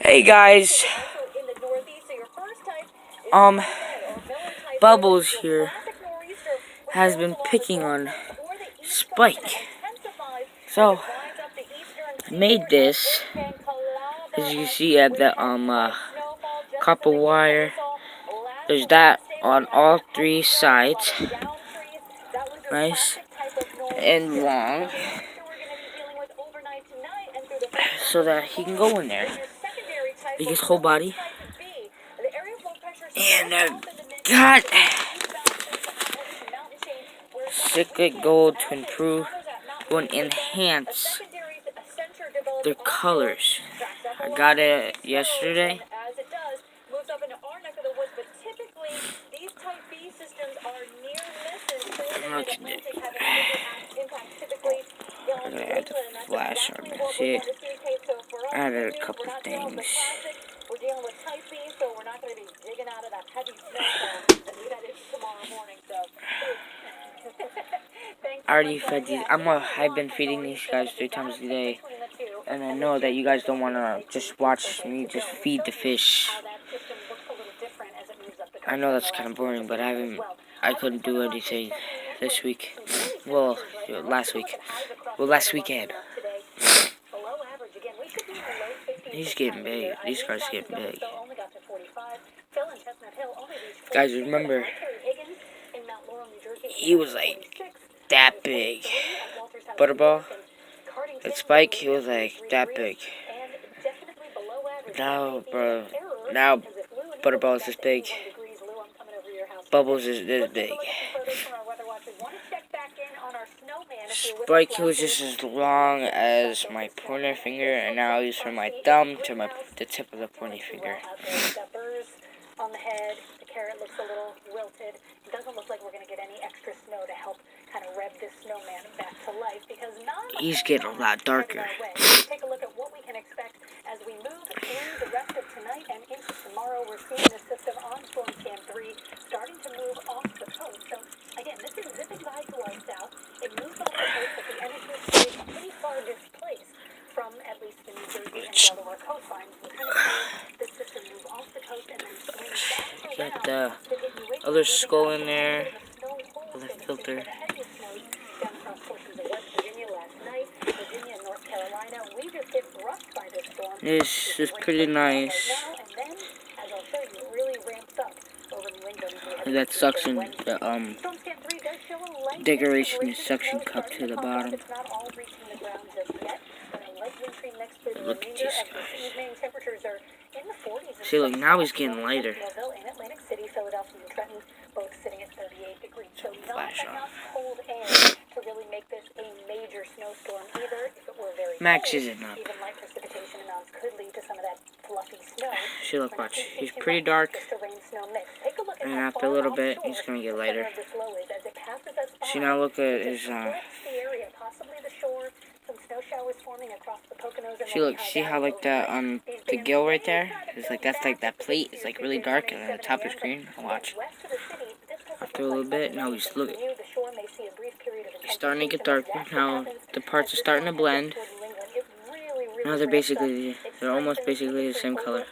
Hey guys, um, Bubbles here has been picking on Spike. So, I made this, as you can see at the, copper wire. There's that on all three sides. Nice and long. So that he can go in there. Make his whole body. And got cyclic gold to improve and enhance their colors. I got it yesterday. I'm gonna add the flash on this. See, I added a couple of things. We're dealing with type B, so we're not going to be digging out of that heavy snowstorm that we headed tomorrow morning. So, I already fed these. I've been feeding these guys 3 times a day, and I know that you guys don't want to just watch me just feed the fish. I know that's kind of boring, but I couldn't do anything this week. Well, last week. Well, last weekend. He's getting big. These guys getting big. Guys, remember, he was like that big. Butterball, that Spike, he was like that big. Now, bro, now Butterball is this big. Bubbles is this big. Spike was just as long as my pointer finger, and now he's from my thumb to the tip of the pointer finger. On the head, the carrot looks a little wilted. It doesn't look like we're going to get any extra snow to help kind of rev this snowman back to life because he's getting a lot darker. Take a look at what we can expect as we move through the rest of tonight and into tomorrow. We're seeing the system on storm scan 3 starting to move off the coast. So again, this is zipping by to our south. It moves off the coast at the end of this stage, pretty far displaced from at least the New Jersey and Delaware coastlines. We kind of see this system move off the coast and then swing back around. Get the other skull in there with a filter. This is pretty nice. That suction, the decoration is suction cup to the bottom. Look at these guys. See, look, now he's getting lighter. Flash on. Max isn't up. See, look, watch. He's pretty dark. And after a little bit, he's gonna get lighter. See, now look at his, see, look, see how, like, the gill right there? It's like, that's like that plate. It's like really dark, and then the top is green. Watch. After a little bit, now he's, look, he's starting to get darker. Now the parts are starting to blend. Now they're almost basically the same color.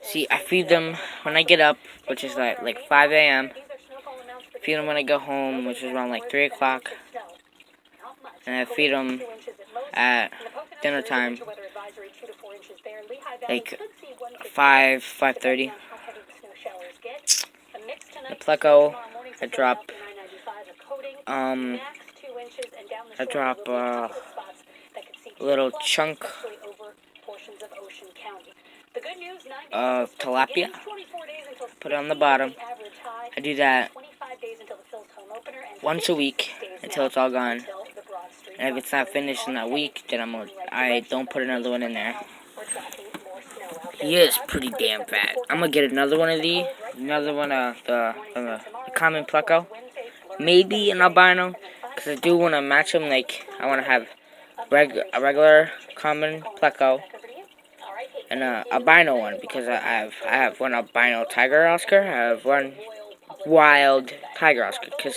See, I feed them when I get up, which is like 5 a.m. Feed them when I go home, which is around like 3 o'clock. And I feed them at dinner time, like 5:30. The pleco, I drop a little chunk of tilapia, put it on the bottom. I do that once a week until it's all gone. And if it's not finished in that week, then I don't put another one in there. He is pretty damn fat. I'm gonna get another one of these, another one of the common pleco, maybe an albino, because I do want to match them. Like, I want to have a regular common pleco and a albino one, because I have one albino tiger Oscar. I have one wild tiger Oscar, because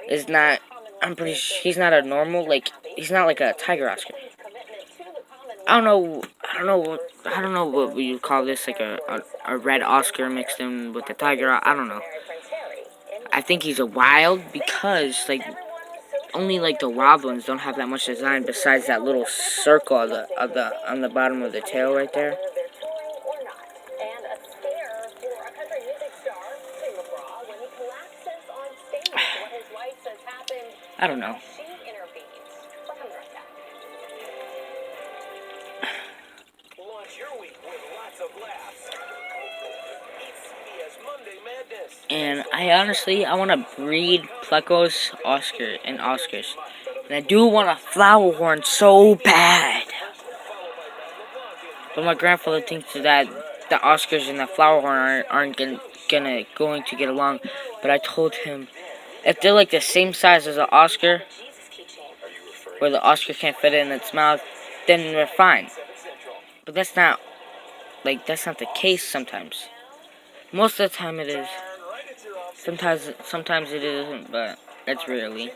is not. I'm pretty sure he's not a normal, like, he's not like a tiger Oscar. I don't know. I don't know what you call this, like a red Oscar mixed in with the tiger. I don't know. I think he's a wild because like only like the wild ones don't have that much design besides that little circle on the bottom of the tail right there. I don't know. And I want to breed plecos, Oscars. And I do want a flower horn so bad. But my grandfather thinks that the Oscars and the flower horn aren't going to get along. But I told him, if they're like the same size as an Oscar, where the Oscar can't fit in its mouth, then we're fine. But that's not the case sometimes. Most of the time it is. Sometimes it isn't, but that's rarely.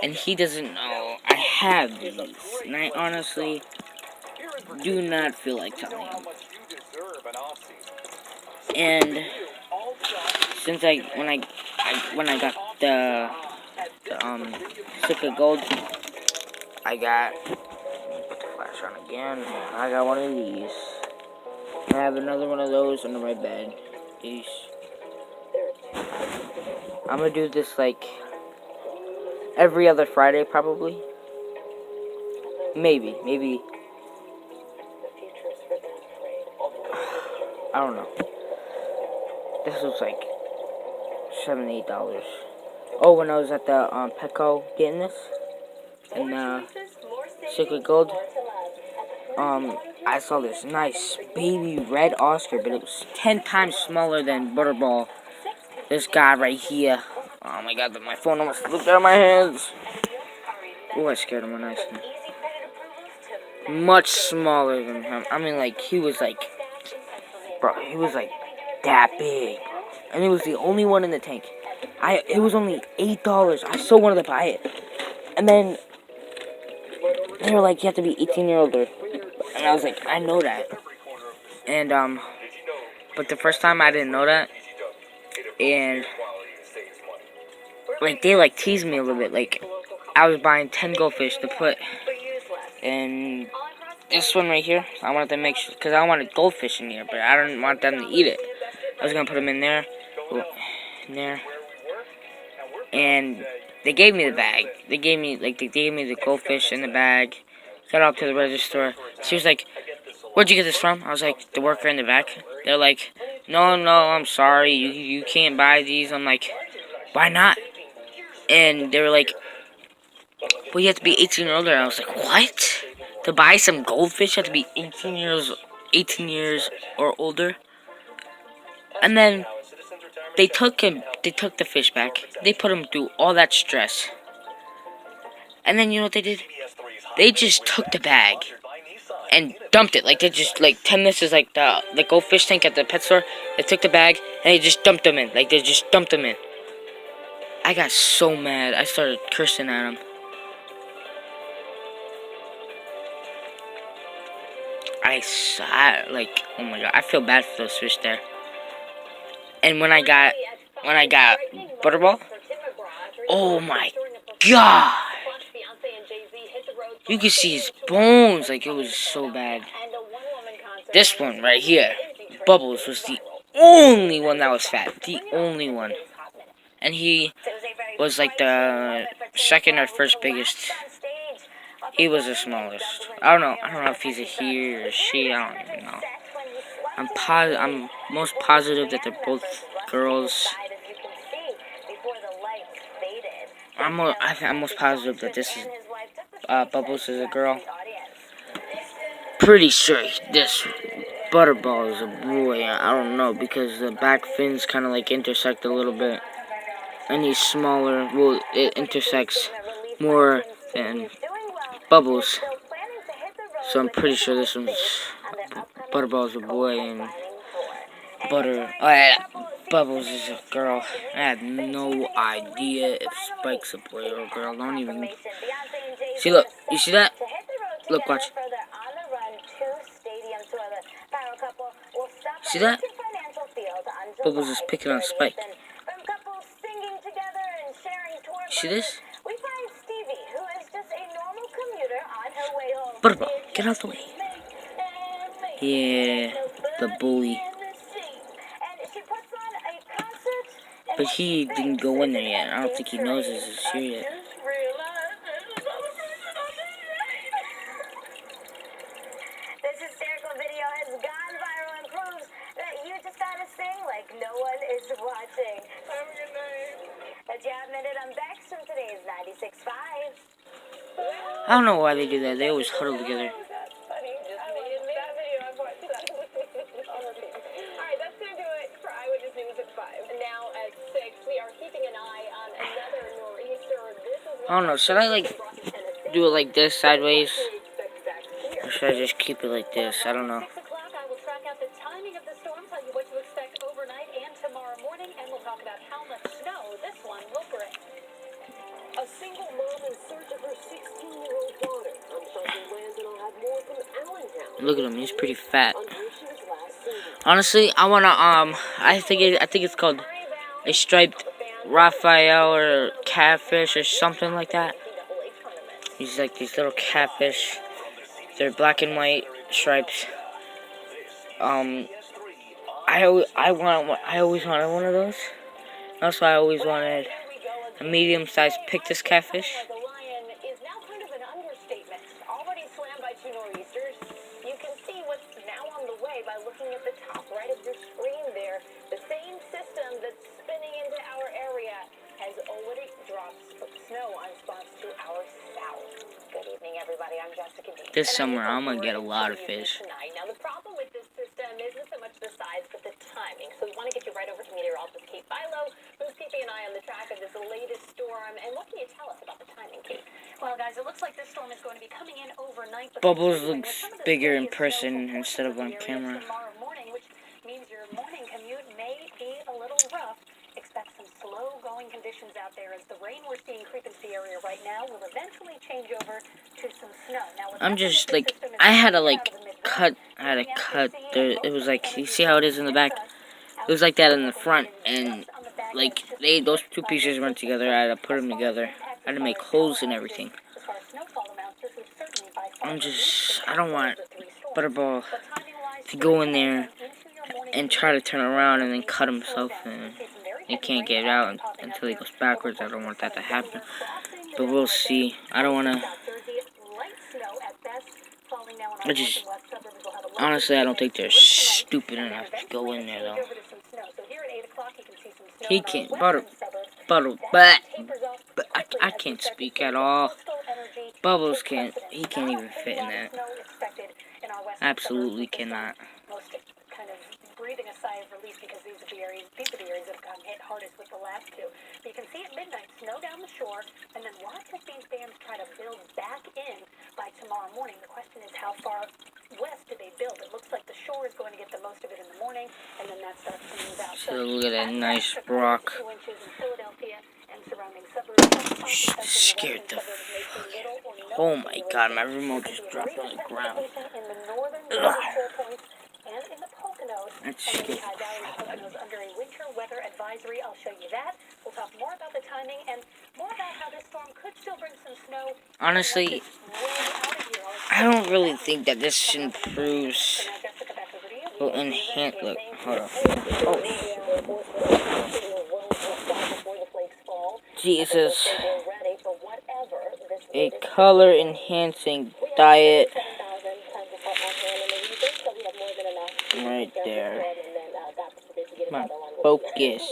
And he doesn't know I have these, and I honestly do not feel like telling him. And since when I got the Sick Gold, I got, put the flash on again. I got one of these. I have another one of those under my bed. These. I'm gonna do this like every other Friday, probably. Maybe. I don't know. This was like $7, $8. Oh, when I was at the Petco getting this and Secret Gold, I saw this nice baby red Oscar, but it was 10 times smaller than Butterball. This guy right here. Oh my god, my phone almost slipped out of my hands. Oh, I scared him when I said much smaller than him. I mean, like, he was like that big. And it was the only one in the tank. It was only $8. I so wanted to buy it. And then they were like, you have to be 18 years older. And I was like, I know that. And, but the first time I didn't know that. And, like, they, like, teased me a little bit. Like, I was buying 10 goldfish to put in this one right here. I wanted to make sure, because I wanted goldfish in here, but I didn't want them to eat it. I was going to put them in there. And they gave me the bag. They gave me the goldfish in the bag. Got up to the register. She was like, where'd you get this from? I was like, the worker in the back. They're like, no, I'm sorry. You can't buy these. I'm like, why not? And they were like, well, you have to be 18 or older. I was like, what? To buy some goldfish, you have to be 18 years or older. And then they took the fish back. They put him through all that stress. And then you know what they did? They just took the bag and dumped it. Like, they just, like, 10 this is like the goldfish tank at the pet store. They took the bag and they just dumped them in. Like, they just dumped them in. I got so mad. I started cursing at them. Like, oh my god, I feel bad for those fish there. And when I got Butterball, oh my god, you could see his bones. Like, it was so bad. This one right here, Bubbles, was the only one that was fat. The only one. And he was like the second or first biggest. He was the smallest. I don't know if he's a he or a she. I don't even know. I'm most positive that they're both girls. I'm most positive that this is Bubbles is a girl. Pretty sure this Butterball is a boy. I don't know, because the back fins kind of like intersect a little bit, and he's smaller. Well, it intersects more than Bubbles. So I'm pretty sure this one's Butterball's a boy and Bubbles is a girl. I have no idea if Spike's a boy or a girl. Don't even. See, look. You see that? Look, watch. See that? Bubbles is picking on Spike. See this? Bubble, get out the way. Yeah, the bully. But he didn't go in there yet. I don't think he knows this is here yet. This hysterical video has gone viral and proves that you just gotta sing like no one is watching. Have a good night. That's your minute on Bex from today's 96.5. I don't know why they do that. They always huddle together. I don't know, should I like do it like this sideways? Or should I just keep it like this? I don't know. 6 o'clock, I will track out the timing of the storm, tell you what to expect overnight and tomorrow morning, and we'll talk about how much snow this one will bring. A single mom in search of her 16-year-old daughter. I'm talking lands, and I'll have more from Allentown. Look at him, he's pretty fat. Honestly, I wanna I think it's called a striped Raphael or catfish or something like that. He's like these little catfish. They're black and white stripes. I always wanted one of those. That's why I always wanted a medium-sized Pictus catfish. The lion is now kind of an understatement. Already slammed by 2 nor'easters. You can see what's now on the way by looking at the top right of your screen there. The same system that's spinning into our area has already dropped snow on spots to our south. Good evening, everybody. I'm Jessica D. This summer, I'm gonna get a lot of fish. Now, the problem with this system isn't so much the size, but the timing. So we want to get you right over to meteorologist Kate Bilo, who's keeping an eye on the track of this latest storm. And what can you tell us about the timing, Kate? Well, guys, it looks like this storm is going to be coming in overnight. Bubbles looks bigger in person instead of on camera. Tomorrow morning, which means your morning commute may be a little rough. Expect some slow-going conditions out there as the rain we're seeing creep into the area right now will eventually change over to some snow. Now, I'm just like, I had to cut there. It was like, you see how it is in the back? It was like that in the front, and like those two pieces went together. I had to put them together. I had to make holes and everything. I don't want Butterball to go in there and try to turn around and then cut himself, and he can't get out until he goes backwards. I don't want that to happen, but we'll see. I don't want to. Honestly, I don't think they're stupid enough to go in there, though. He can't, I can't speak at all. Bubbles can't, he can't even fit in that. Absolutely cannot. Breathing a sigh of relief because these are the areas that have gotten hit hardest with the last two. But you can see at midnight snow down the shore, and then watch as these bands try to build back in by tomorrow morning. The question is, how far west do they build? It looks like the shore is going to get the most of it in the morning, and then that starts to move out. So look at that nice rock. 2 inches in Philadelphia and surrounding suburbs. Scared the fuck. Oh my god, my remote just dropped on the ground. And in the Poconos, That's and the scary. High Valley Poconos under a winter weather advisory. I'll show you that. We'll talk more about the timing and more about how this storm could still bring some snow. Honestly, I don't really think that this improves. Will enhance. Look, hold on. Oh, Jesus. A color enhancing diet. Right there. Come on, focus.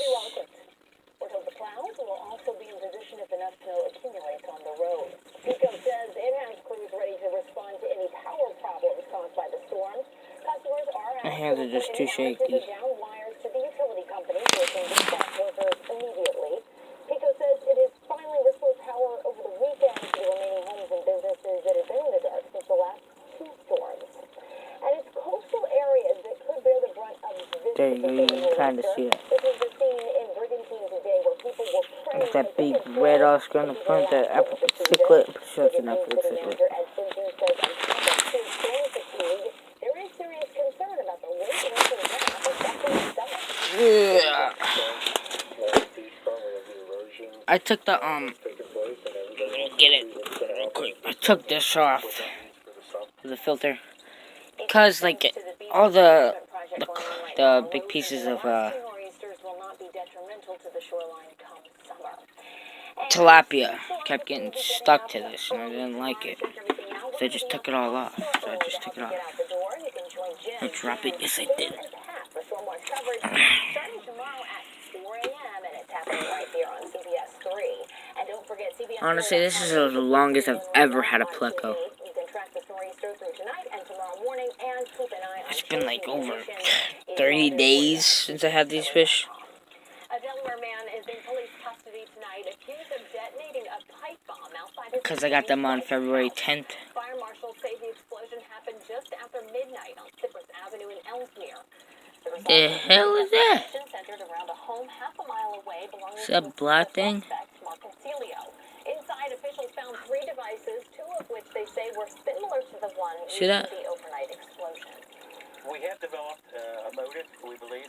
The clouds will also be in position if enough snow accumulates on the road. PECO says it has crews ready to respond to any power problems caused by the storm. Customers are My hands are just too shaky. down wires to the utility company so it can dispatch workers immediately. PECO says it has finally restored power over the weekend to the remaining homes and businesses that have been in the dark since the last 2 storms. And it's coastal areas that could bear the brunt of this. There you go, you can kind of see it. This is people were praying With that big red Oscar on the front, that Apple ciclet. I'm pretty sure it's an Apple ciclet. There is serious concern about the weight loss and wrap affecting stomach. Yeah. I took the get it real quick. I took this off the filter because like all the big pieces of tilapia kept getting stuck to this, and I didn't like it, so I just took it all off. I drop it. Yes, I did. Honestly, this is the longest I've ever had a pleco. It's been like over 30 days since I had these fish. A Delaware man is in police custody tonight, accused of detonating a pipe bomb outside his Because I got them on February 10th. Fire marshals say the explosion happened just after midnight on Cypress Avenue in Ellesmere. The hell is that? Centered around a home half a mile away belonging Is that black thing? Inside, officials found 3 devices, 2 of which they say were similar to the one See that? in the overnight explosion. We have developed a motive, we believe,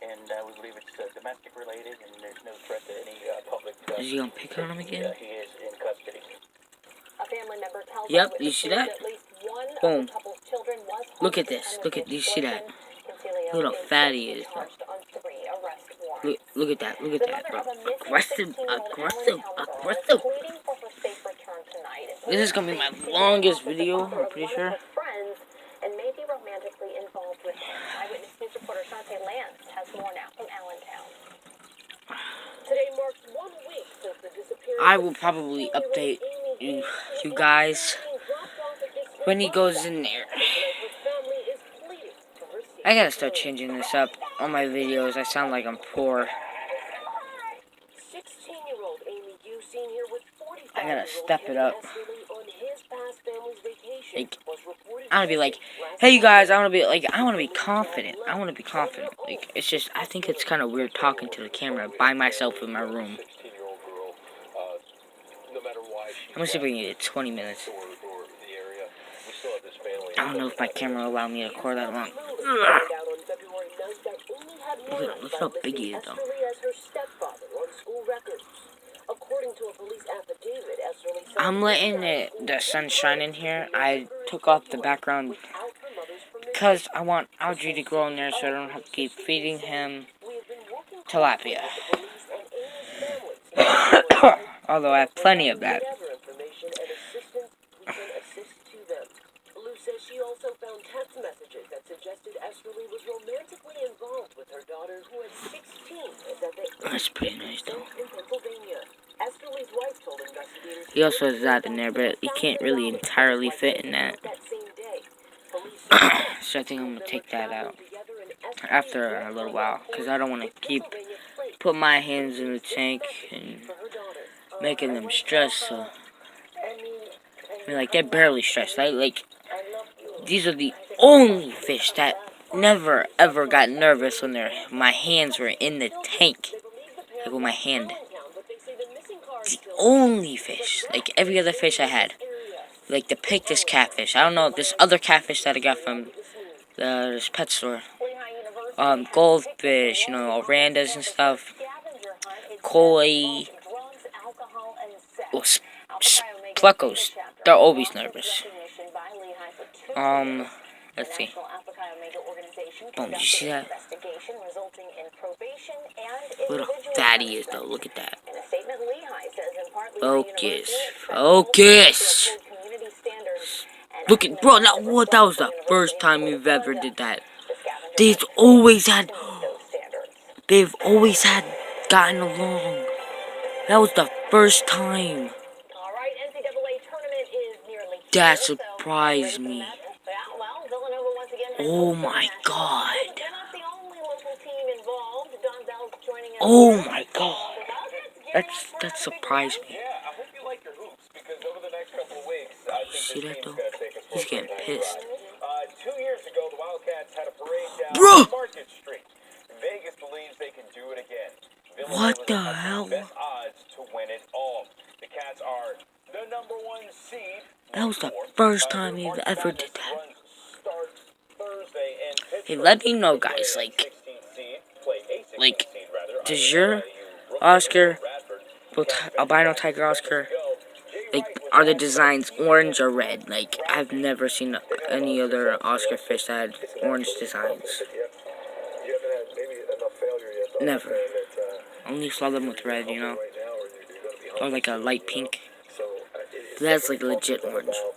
and we believe it's domestic related, and there's no threat to any public. Is he gonna pick on him again? He is in custody. A family member tells Yep, you see that? at least one Boom. of the couple's children was Look at this. Look at, you see that? Look how fat he is. Look at that. Look at that, bro. Aggressive. This is gonna be my longest video, I'm pretty sure. And may be romantically involved with him. Eyewitness News reporter Shante Lance has more now from Allentown. Today marks 1 week since the disappearance. I will probably update you guys when he goes in there. I gotta start changing this up on my videos. I sound like I'm poor. 16-year-old Amy Yu seen here with 45 I gotta step it up. Like, I wanna be like, hey you guys, I wanna be confident. I wanna be confident. Like, it's just, I think it's kind of weird talking to the camera by myself in my room. I'm gonna see if we can get 20 minutes. I don't know if my camera will allow me to record that long. Look how big he is, though. I'm letting the sun shine in here. I took off the background because I want algae to grow in there so I don't have to keep feeding him tilapia. Although I have plenty of that. She also found text messages that suggested Esterly was romantically involved with her daughter, who at 16 is at the That's pretty nice, though. in Pennsylvania. Esterly's wife told investigators He also has that in there, but he can't really entirely fit in that. So I think I'm gonna take that out after a little while, because I don't want to put my hands in the tank and making them stress. So I mean, like, they're barely stressed. These are the only fish that never ever got nervous when my hands were in the tank, like with my hand. The only fish, like every other fish I had, like the pictus catfish. I don't know, this other catfish that I got from this pet store. Goldfish, you know, orandas and stuff. Koi, plecos. They're always nervous. Let's see. Boom, did you see that? Look how fat he is, though. Look at that. Focus. Focus! Look at, bro, that was the first time we've ever did that. They've always had gotten along. That was the first time. That surprised me. Oh my god. Oh my god. That surprised me. See that though? He's getting pissed. 2 years ago, the Wildcats had a parade down Bro! Market Street. Vegas believes they can do it again. What the hell? Best odds to win it all. The Cats are the number 1 seed. That was the first time you've ever did that. Runs start Thursday in Hey, Pittsburgh. let me know, guys. 16th seed, play a 16th Like, seed, rather. does your Oscar, albino tiger Oscar, like, are the designs orange or red? Like, I've never seen any other Oscar fish that had orange designs. You haven't had maybe enough failure yet to Never. understand that, Only saw them with red, you know, right now, or you're going to be or hungry like a soon, light you know? pink. So, it's That's something like to talk legit to them orange. about.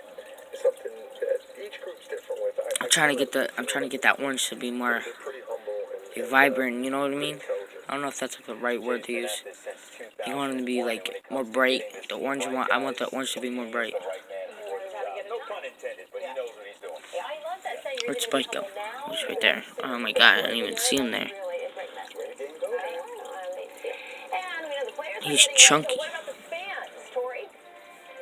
It's something that each group's different with. I'm trying to get that orange to be more They're pretty humble and like, vibrant. You know what I mean? intelligent. I don't know if that's the right word to use. You want them to be like more bright. The orange I want the orange to be more bright. No pun intended, but he knows what he's doing. Yeah, I love that saying. Where'd Spike go? He's right there. Oh my god, I didn't even see him there. Really a great message. And we know the players are He's getting it, chunky. so what about the fans, Tori?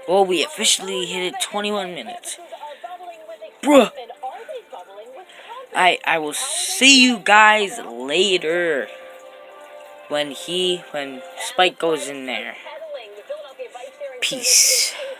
Well, we officially hit it 21 minutes. Are bubbling with Bruh. excitement. Are they bubbling with confidence? I will see you guys later when Spike goes in there. Pedaling. The Philadelphia Bike Sharing Peace. Service